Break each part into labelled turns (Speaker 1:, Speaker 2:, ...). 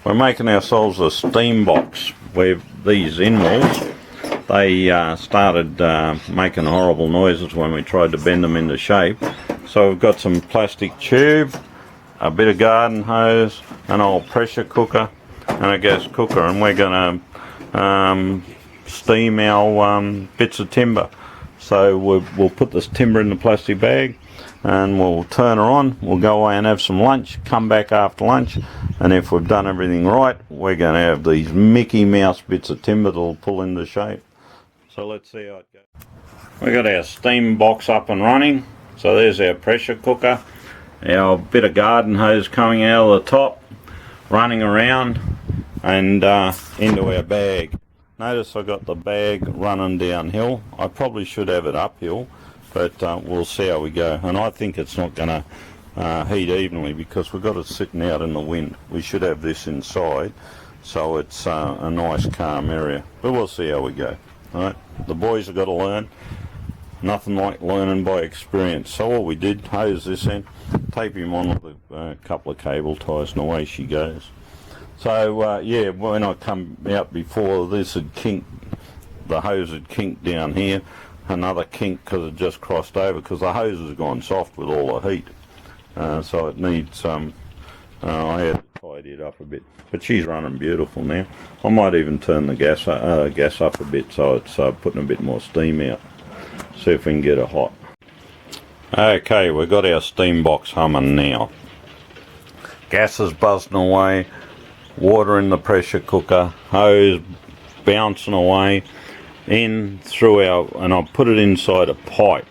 Speaker 1: We're making ourselves a steam box where these in-walls, they started making horrible noises when we tried to bend them into shape. So we've got some plastic tube, a bit of garden hose, an old pressure cooker and a gas cooker, and we're going to steam our bits of timber. So we'll put this timber in the plastic bag and we'll turn her on, we'll go away and have some lunch, come back after lunch, and if we've done everything right, we're going to have these Mickey Mouse bits of timber that'll pull into shape. So let's see how it goes. We've got our steam box up and running. So there's our pressure cooker, our bit of garden hose coming out of the top, running around and into our bag. Notice I got the bag running downhill. I probably should have it uphill, but we'll see how we go. And I think it's not going to heat evenly because we've got it sitting out in the wind. We should have this inside, so it's a nice calm area. But we'll see how we go. All right, the boys have got to learn. Nothing like learning by experience. So what we did, hose this in, tape him on with a couple of cable ties, and away she goes. So yeah, when I come out before, this had kinked, the hose had kinked down here, another kink because it just crossed over because the hose has gone soft with all the heat. So it needs some, I had to tidy it up a bit. But she's running beautiful now. I might even turn the gas up a bit so it's putting a bit more steam out. See if we can get it hot. Okay, we've got our steam box humming now. Gas is buzzing away, water in the pressure cooker, hose bouncing away in through our, and I put it inside a pipe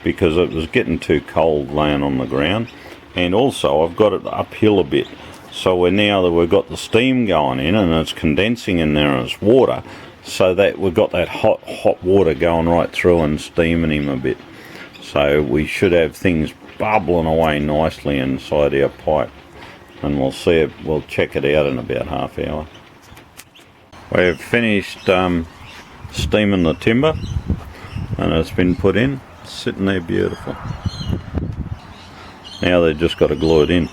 Speaker 1: because it was getting too cold laying on the ground, and also I've got it uphill a bit, so now that we've got the steam going in and it's condensing in there and it's water, so that we've got that hot water going right through and steaming him a bit. So we should have things bubbling away nicely inside our pipe, and we'll see it, we'll check it out in about half hour. We've finished steaming the timber and it's been put in, sitting there beautiful. Now they've just got to glue it in.